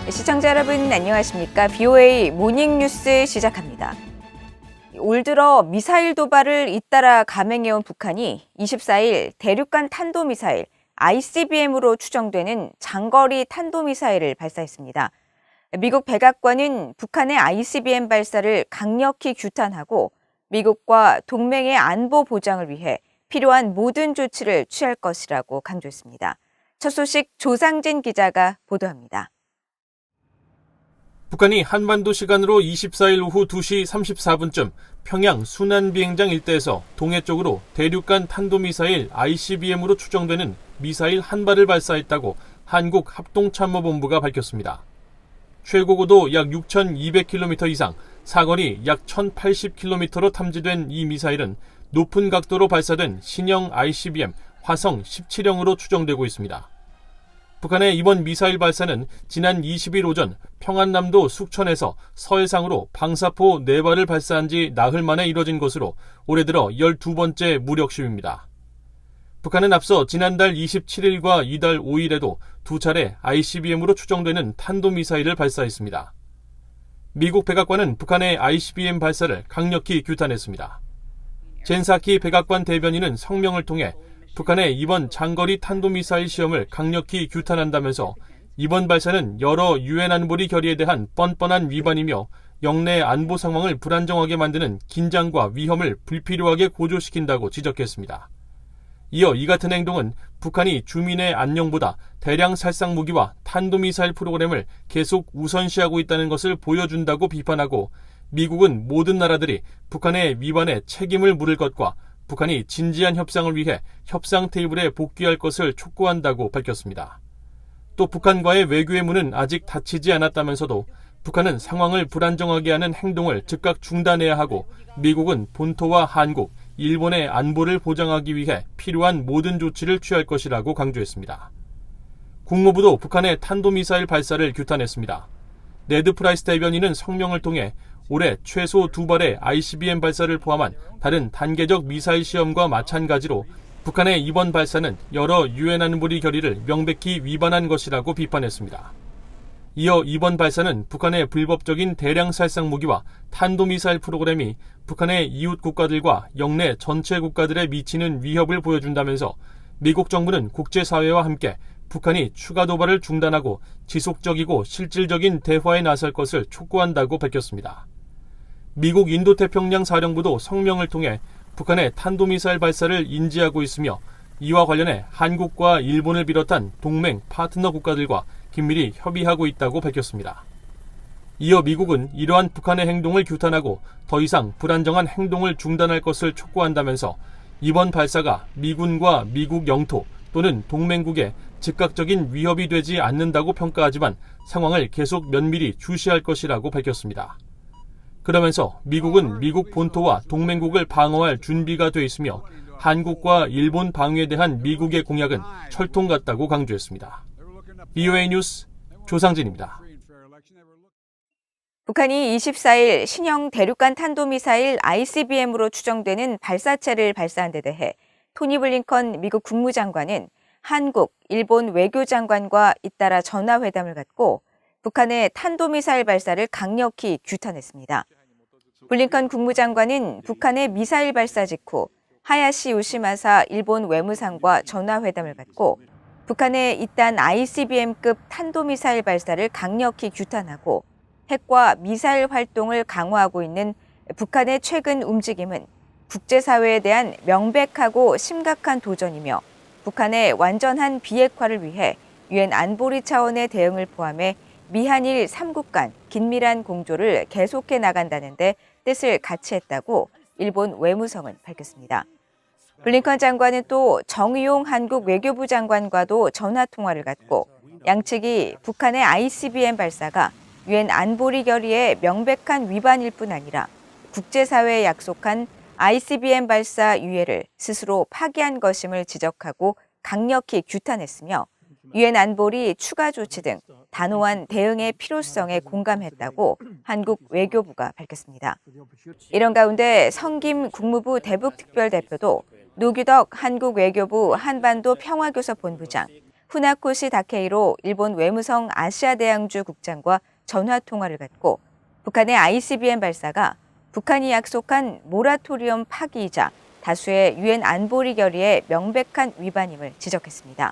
시청자 여러분 안녕하십니까? BOA 모닝뉴스 시작합니다. 올 들어 미사일 도발을 잇따라 감행해온 북한이 24일 대륙간 탄도미사일 ICBM으로 추정되는 장거리 탄도미사일을 발사했습니다. 미국 백악관은 북한의 ICBM 발사를 강력히 규탄하고 미국과 동맹의 안보 보장을 위해 필요한 모든 조치를 취할 것이라고 강조했습니다. 첫 소식 조상진 기자가 보도합니다. 북한이 한반도 시간으로 24일 오후 2시 34분쯤 평양 순안비행장 일대에서 동해 쪽으로 대륙간 탄도미사일 ICBM으로 추정되는 미사일 한 발을 발사했다고 한국합동참모본부가 밝혔습니다. 최고고도 약 6,200km 이상, 사거리 약 1,080km로 탐지된 이 미사일은 높은 각도로 발사된 신형 ICBM 화성 17형으로 추정되고 있습니다. 북한의 이번 미사일 발사는 지난 20일 오전 평안남도 숙천에서 서해상으로 방사포 4발을 발사한 지 나흘 만에 이뤄진 것으로 올해 들어 12번째 무력 시위입니다. 북한은 앞서 지난달 27일과 이달 5일에도 두 차례 ICBM으로 추정되는 탄도미사일을 발사했습니다. 미국 백악관은 북한의 ICBM 발사를 강력히 규탄했습니다. 젠사키 백악관 대변인은 성명을 통해 북한의 이번 장거리 탄도미사일 시험을 강력히 규탄한다면서 이번 발사는 여러 유엔 안보리 결의에 대한 뻔뻔한 위반이며 영내 안보 상황을 불안정하게 만드는 긴장과 위험을 불필요하게 고조시킨다고 지적했습니다. 이어 이 같은 행동은 북한이 주민의 안녕보다 대량 살상 무기와 탄도미사일 프로그램을 계속 우선시하고 있다는 것을 보여준다고 비판하고 미국은 모든 나라들이 북한의 위반에 책임을 물을 것과 북한이 진지한 협상을 위해 협상 테이블에 복귀할 것을 촉구한다고 밝혔습니다. 또 북한과의 외교의 문은 아직 닫히지 않았다면서도 북한은 상황을 불안정하게 하는 행동을 즉각 중단해야 하고 미국은 본토와 한국, 일본의 안보를 보장하기 위해 필요한 모든 조치를 취할 것이라고 강조했습니다. 국무부도 북한의 탄도미사일 발사를 규탄했습니다. 네드 프라이스 대변인은 성명을 통해 올해 최소 2발의 ICBM 발사를 포함한 다른 단계적 미사일 시험과 마찬가지로 북한의 이번 발사는 여러 유엔 안보리 결의를 명백히 위반한 것이라고 비판했습니다. 이어 이번 발사는 북한의 불법적인 대량 살상 무기와 탄도미사일 프로그램이 북한의 이웃 국가들과 영내 전체 국가들에 미치는 위협을 보여준다면서 미국 정부는 국제사회와 함께 북한이 추가 도발을 중단하고 지속적이고 실질적인 대화에 나설 것을 촉구한다고 밝혔습니다. 미국 인도태평양 사령부도 성명을 통해 북한의 탄도미사일 발사를 인지하고 있으며 이와 관련해 한국과 일본을 비롯한 동맹 파트너 국가들과 긴밀히 협의하고 있다고 밝혔습니다. 이어 미국은 이러한 북한의 행동을 규탄하고 더 이상 불안정한 행동을 중단할 것을 촉구한다면서 이번 발사가 미군과 미국 영토 또는 동맹국에 즉각적인 위협이 되지 않는다고 평가하지만 상황을 계속 면밀히 주시할 것이라고 밝혔습니다. 그러면서 미국은 미국 본토와 동맹국을 방어할 준비가 돼 있으며 한국과 일본 방위에 대한 미국의 공약은 철통 같다고 강조했습니다. BOA 뉴스 조상진입니다. 북한이 24일 신형 대륙간 탄도미사일 ICBM으로 추정되는 발사체를 발사한 데 대해 토니 블링컨 미국 국무장관은 한국, 일본 외교장관과 잇따라 전화회담을 갖고 북한의 탄도미사일 발사를 강력히 규탄했습니다. 블링컨 국무장관은 북한의 미사일 발사 직후 하야시 요시마사 일본 외무상과 전화회담을 갖고 북한의 이딴 ICBM급 탄도미사일 발사를 강력히 규탄하고 핵과 미사일 활동을 강화하고 있는 북한의 최근 움직임은 국제사회에 대한 명백하고 심각한 도전이며 북한의 완전한 비핵화를 위해 유엔 안보리 차원의 대응을 포함해 미한일 3국 간 긴밀한 공조를 계속해 나간다는 데 뜻을 같이 했다고 일본 외무성은 밝혔습니다. 블링컨 장관은 또 정의용 한국 외교부 장관과도 전화통화를 갖고 양측이 북한의 ICBM 발사가 유엔 안보리 결의의 명백한 위반일 뿐 아니라 국제사회에 약속한 ICBM 발사 유예를 스스로 파기한 것임을 지적하고 강력히 규탄했으며 유엔 안보리 추가 조치 등 단호한 대응의 필요성에 공감했다고 한국 외교부가 밝혔습니다. 이런 가운데 성김 국무부 대북특별대표도 노규덕 한국 외교부 한반도 평화교섭본부장, 후나코시 다케이로 일본 외무성 아시아대양주 국장과 전화통화를 갖고 북한의 ICBM 발사가 북한이 약속한 모라토리엄 파기이자 다수의 유엔 안보리 결의의 명백한 위반임을 지적했습니다.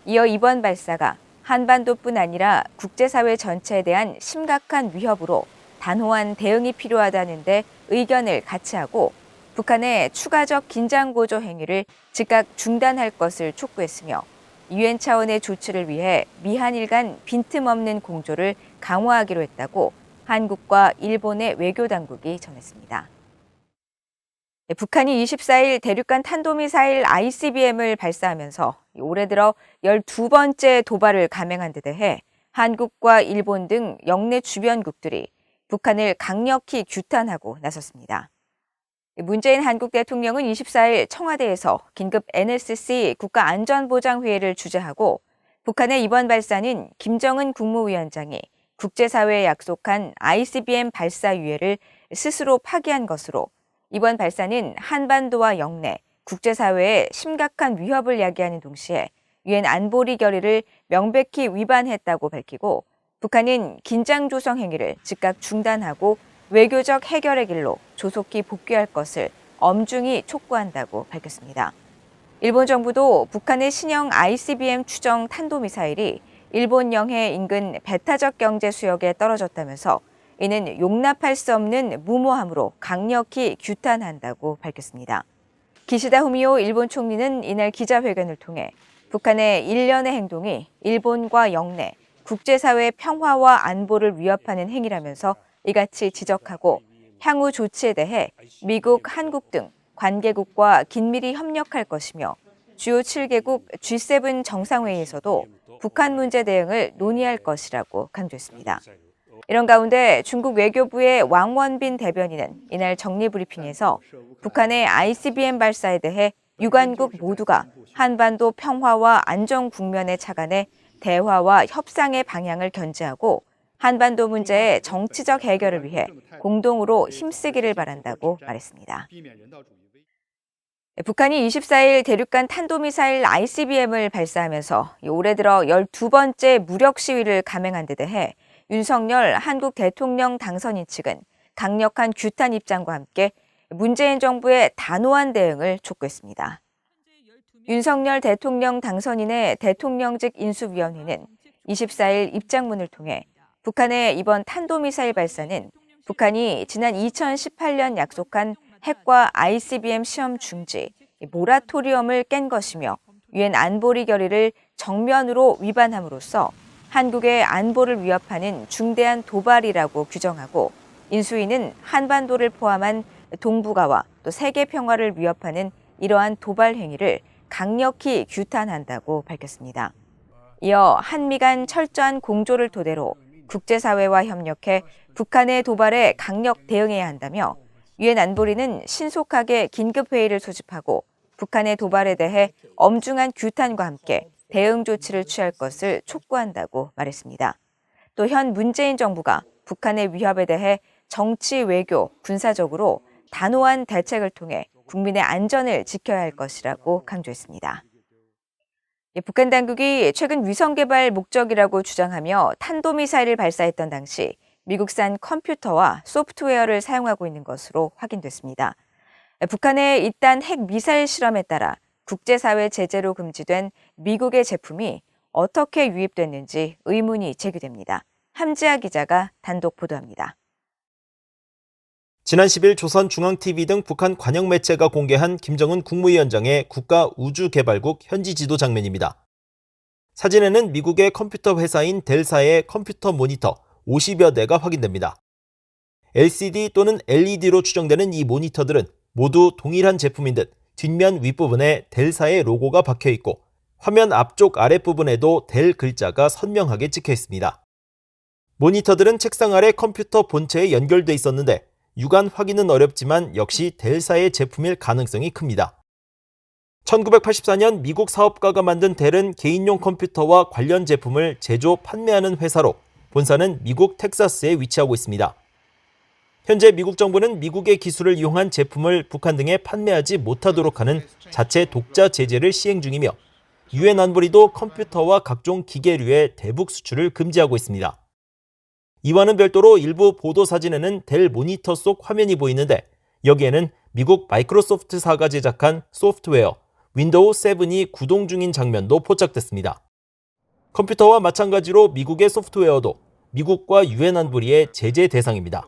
이어 이번 발사가 한반도뿐 아니라 국제사회 전체에 대한 심각한 위협으로 단호한 대응이 필요하다는 데 의견을 같이 하고 북한의 추가적 긴장고조 행위를 즉각 중단할 것을 촉구했으며 유엔 차원의 조치를 위해 미한일 간 빈틈없는 공조를 강화하기로 했다고 한국과 일본의 외교당국이 전했습니다. 북한이 24일 대륙간 탄도미사일 ICBM을 발사하면서 올해 들어 12번째 도발을 감행한 데 대해 한국과 일본 등 영내 주변국들이 북한을 강력히 규탄하고 나섰습니다. 문재인 한국 대통령은 24일 청와대에서 긴급 NSC 국가안전보장회의를 주재하고 북한의 이번 발사는 김정은 국무위원장이 국제사회에 약속한 ICBM 발사 유예를 스스로 파기한 것으로 이번 발사는 한반도와 영내, 국제사회에 심각한 위협을 야기하는 동시에 유엔 안보리 결의를 명백히 위반했다고 밝히고 북한은 긴장 조성 행위를 즉각 중단하고 외교적 해결의 길로 조속히 복귀할 것을 엄중히 촉구한다고 밝혔습니다. 일본 정부도 북한의 신형 ICBM 추정 탄도미사일이 일본 영해 인근 배타적 경제 수역에 떨어졌다면서 이는 용납할 수 없는 무모함으로 강력히 규탄한다고 밝혔습니다. 기시다 후미오 일본 총리는 이날 기자회견을 통해 북한의 일련의 행동이 일본과 영내, 국제사회의 평화와 안보를 위협하는 행위라면서 이같이 지적하고 향후 조치에 대해 미국, 한국 등 관계국과 긴밀히 협력할 것이며 주요 7개국 G7 정상회의에서도 북한 문제 대응을 논의할 것이라고 강조했습니다. 이런 가운데 중국 외교부의 왕원빈 대변인은 이날 정례브리핑에서 북한의 ICBM 발사에 대해 유관국 모두가 한반도 평화와 안정 국면에 착안해 대화와 협상의 방향을 견지하고 한반도 문제의 정치적 해결을 위해 공동으로 힘쓰기를 바란다고 말했습니다. 북한이 24일 대륙간 탄도미사일 ICBM을 발사하면서 올해 들어 12번째 무력 시위를 감행한 데 대해 윤석열 한국 대통령 당선인 측은 강력한 규탄 입장과 함께 문재인 정부의 단호한 대응을 촉구했습니다. 윤석열 대통령 당선인의 대통령직 인수위원회는 24일 입장문을 통해 북한의 이번 탄도미사일 발사는 북한이 지난 2018년 약속한 핵과 ICBM 시험 중지, 모라토리엄을 깬 것이며 유엔 안보리 결의를 정면으로 위반함으로써 한국의 안보를 위협하는 중대한 도발이라고 규정하고 인수위는 한반도를 포함한 동북아와 또 세계 평화를 위협하는 이러한 도발 행위를 강력히 규탄한다고 밝혔습니다. 이어 한미 간 철저한 공조를 토대로 국제사회와 협력해 북한의 도발에 강력 대응해야 한다며 유엔 안보리는 신속하게 긴급회의를 소집하고 북한의 도발에 대해 엄중한 규탄과 함께 대응 조치를 취할 것을 촉구한다고 말했습니다. 또 현 문재인 정부가 북한의 위협에 대해 정치, 외교, 군사적으로 단호한 대책을 통해 국민의 안전을 지켜야 할 것이라고 강조했습니다. 북한 당국이 최근 위성 개발 목적이라고 주장하며 탄도미사일을 발사했던 당시 미국산 컴퓨터와 소프트웨어를 사용하고 있는 것으로 확인됐습니다. 북한의 잇단 핵 미사일 실험에 따라 국제사회 제재로 금지된 미국의 제품이 어떻게 유입됐는지 의문이 제기됩니다. 함지아 기자가 단독 보도합니다. 지난 10일 조선중앙TV 등 북한 관영 매체가 공개한 김정은 국무위원장의 국가우주개발국 현지 지도 장면입니다. 사진에는 미국의 컴퓨터 회사인 델사의 컴퓨터 모니터 50여 대가 확인됩니다. LCD 또는 LED로 추정되는 이 모니터들은 모두 동일한 제품인 듯 뒷면 윗부분에 델사의 로고가 박혀 있고 화면 앞쪽 아랫부분에도 델 글자가 선명하게 찍혀 있습니다. 모니터들은 책상 아래 컴퓨터 본체에 연결돼 있었는데 육안 확인은 어렵지만 역시 델사의 제품일 가능성이 큽니다. 1984년 미국 사업가가 만든 델은 개인용 컴퓨터와 관련 제품을 제조, 판매하는 회사로 본사는 미국 텍사스에 위치하고 있습니다. 현재 미국 정부는 미국의 기술을 이용한 제품을 북한 등에 판매하지 못하도록 하는 자체 독자 제재를 시행 중이며 유엔 안보리도 컴퓨터와 각종 기계류의 대북 수출을 금지하고 있습니다. 이와는 별도로 일부 보도 사진에는 델 모니터 속 화면이 보이는데 여기에는 미국 마이크로소프트사가 제작한 소프트웨어 윈도우 7이 구동 중인 장면도 포착됐습니다. 컴퓨터와 마찬가지로 미국의 소프트웨어도 미국과 유엔 안보리의 제재 대상입니다.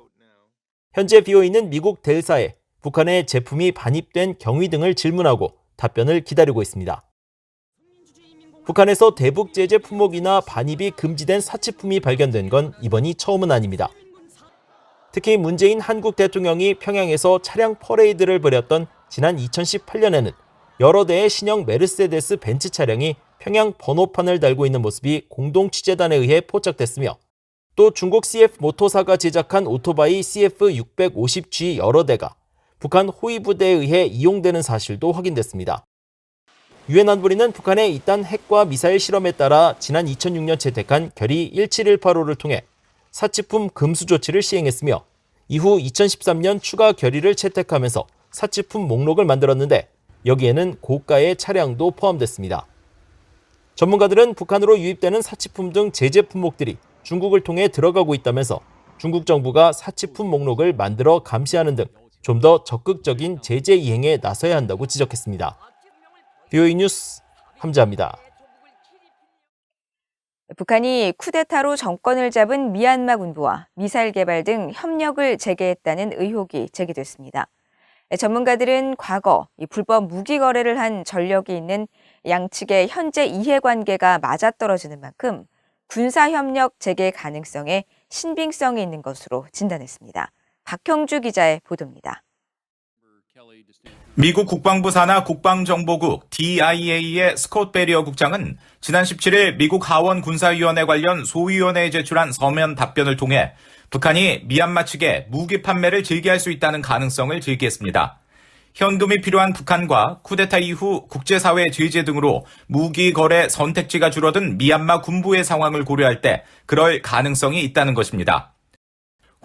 현재 비어있는 미국 델사에 북한의 제품이 반입된 경위 등을 질문하고 답변을 기다리고 있습니다. 북한에서 대북 제재 품목이나 반입이 금지된 사치품이 발견된 건 이번이 처음은 아닙니다. 특히 문재인 한국 대통령이 평양에서 차량 퍼레이드를 벌였던 지난 2018년에는 여러 대의 신형 메르세데스 벤츠 차량이 평양 번호판을 달고 있는 모습이 공동 취재단에 의해 포착됐으며 또 중국 CF 모토사가 제작한 오토바이 CF650G 여러 대가 북한 호위 부대에 의해 이용되는 사실도 확인됐습니다. 유엔 안보리는 북한의 이딴 핵과 미사일 실험에 따라 지난 2006년 채택한 결의 17185를 통해 사치품 금수 조치를 시행했으며 이후 2013년 추가 결의를 채택하면서 사치품 목록을 만들었는데 여기에는 고가의 차량도 포함됐습니다. 전문가들은 북한으로 유입되는 사치품 등 제재 품목들이 중국을 통해 들어가고 있다면서 중국 정부가 사치품 목록을 만들어 감시하는 등 좀 더 적극적인 제재 이행에 나서야 한다고 지적했습니다. VOA 뉴스 함자합니다. 북한이 쿠데타로 정권을 잡은 미얀마 군부와 미사일 개발 등 협력을 재개했다는 의혹이 제기됐습니다. 전문가들은 과거 불법 무기 거래를 한 전력이 있는 양측의 현재 이해관계가 맞아떨어지는 만큼 군사협력 재개 가능성에 신빙성이 있는 것으로 진단했습니다. 박형주 기자의 보도입니다. 미국 국방부 산하 국방정보국 DIA의 스콧 베리어 국장은 지난 17일 미국 하원 군사위원회 관련 소위원회에 제출한 서면 답변을 통해 북한이 미얀마 측에 무기 판매를 즐기할 수 있다는 가능성을 제기했습니다. 현금이 필요한 북한과 쿠데타 이후 국제사회 제재 등으로 무기 거래 선택지가 줄어든 미얀마 군부의 상황을 고려할 때 그럴 가능성이 있다는 것입니다.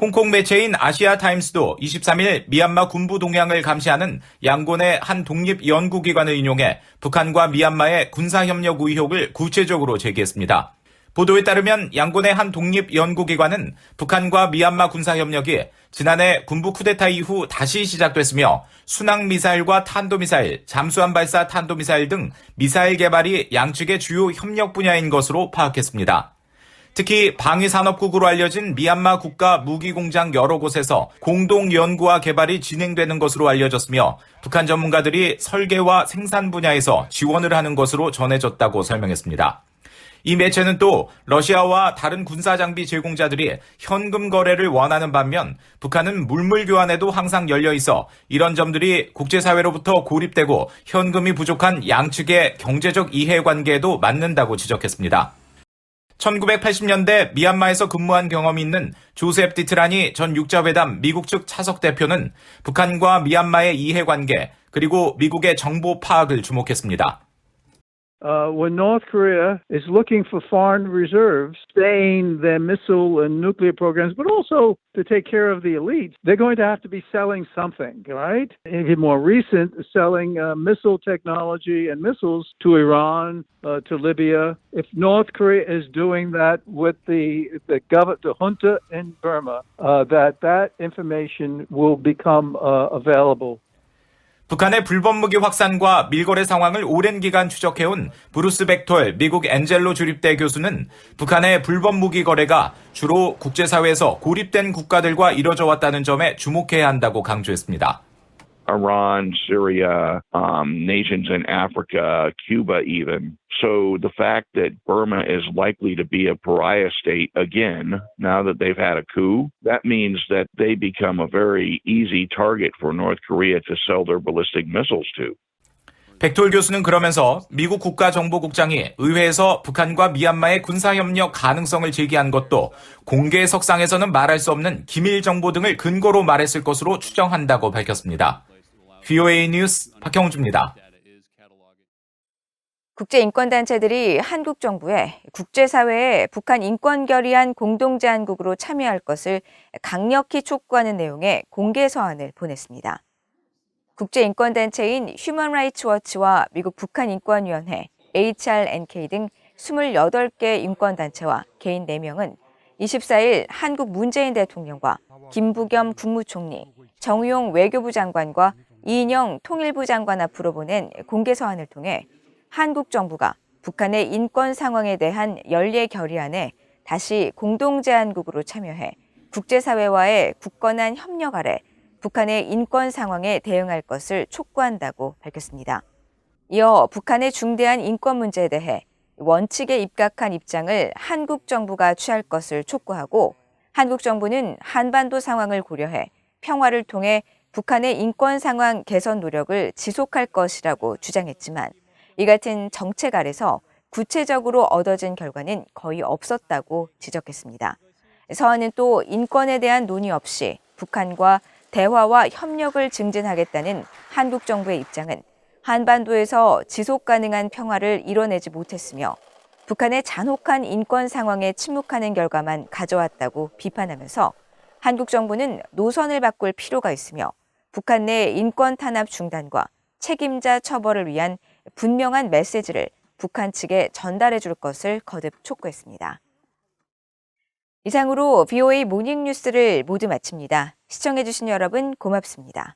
홍콩 매체인 아시아타임스도 23일 미얀마 군부 동향을 감시하는 양곤의 한 독립연구기관을 인용해 북한과 미얀마의 군사협력 의혹을 구체적으로 제기했습니다. 보도에 따르면 양곤의 한 독립연구기관은 북한과 미얀마 군사협력이 지난해 군부 쿠데타 이후 다시 시작됐으며 순항미사일과 탄도미사일, 잠수함 발사 탄도미사일 등 미사일 개발이 양측의 주요 협력 분야인 것으로 파악했습니다. 특히 방위산업국으로 알려진 미얀마 국가 무기공장 여러 곳에서 공동 연구와 개발이 진행되는 것으로 알려졌으며 북한 전문가들이 설계와 생산 분야에서 지원을 하는 것으로 전해졌다고 설명했습니다. 이 매체는 또 러시아와 다른 군사장비 제공자들이 현금 거래를 원하는 반면 북한은 물물 교환에도 항상 열려 있어 이런 점들이 국제사회로부터 고립되고 현금이 부족한 양측의 경제적 이해관계에도 맞는다고 지적했습니다. 1980년대 미얀마에서 근무한 경험이 있는 조셉 디트라니 전 육자회담 미국 측 차석 대표는 북한과 미얀마의 이해관계 그리고 미국의 정보 파악을 주목했습니다. When North Korea is looking for foreign reserves, sustain their missile and nuclear programs, but also to take care of the elites, they're going to have to be selling something, right? And more recent, selling missile technology and missiles to Iran, to Libya. If North Korea is doing that with the junta in Burma, that information will become available. 북한의 불법 무기 확산과 밀거래 상황을 오랜 기간 추적해온 브루스 벡톨 미국 엔젤로 주립대 교수는 북한의 불법 무기 거래가 주로 국제사회에서 고립된 국가들과 이뤄져 왔다는 점에 주목해야 한다고 강조했습니다. Iran, Syria, nations in Africa, Cuba even. So the fact that Burma is likely to be a pariah state again, now that they've had a coup, that means that they become a very easy target for North Korea to sell their ballistic missiles to. 벡톨 교수는 그러면서 미국 국가정보국장이 의회에서 북한과 미얀마의 군사협력 가능성을 제기한 것도 공개 석상에서는 말할 수 없는 기밀 정보 등을 근거로 말했을 것으로 추정한다고 밝혔습니다. VOA 뉴스 박형주입니다. 국제인권단체들이 한국 정부에 국제사회에 북한 인권 결의안 공동제안국으로 참여할 것을 강력히 촉구하는 내용의 공개 서한을 보냈습니다. 국제인권단체인 휴먼 라이츠 워치와 미국 북한인권위원회, HRNK 등 28개 인권단체와 개인 4명은 24일 한국 문재인 대통령과 김부겸 국무총리, 정의용 외교부 장관과 이인영 통일부 장관 앞으로 보낸 공개 서한을 통해 한국 정부가 북한의 인권 상황에 대한 연례 결의안에 다시 공동제안국으로 참여해 국제사회와의 굳건한 협력 아래 북한의 인권 상황에 대응할 것을 촉구한다고 밝혔습니다. 이어 북한의 중대한 인권 문제에 대해 원칙에 입각한 입장을 한국 정부가 취할 것을 촉구하고 한국 정부는 한반도 상황을 고려해 평화를 통해 북한의 인권 상황 개선 노력을 지속할 것이라고 주장했지만 이 같은 정책 아래서 구체적으로 얻어진 결과는 거의 없었다고 지적했습니다. 서한은 또 인권에 대한 논의 없이 북한과 대화와 협력을 증진하겠다는 한국 정부의 입장은 한반도에서 지속 가능한 평화를 이뤄내지 못했으며 북한의 잔혹한 인권 상황에 침묵하는 결과만 가져왔다고 비판하면서 한국 정부는 노선을 바꿀 필요가 있으며 북한 내 인권 탄압 중단과 책임자 처벌을 위한 분명한 메시지를 북한 측에 전달해 줄 것을 거듭 촉구했습니다. 이상으로 VOA 모닝뉴스를 모두 마칩니다. 시청해 주신 여러분 고맙습니다.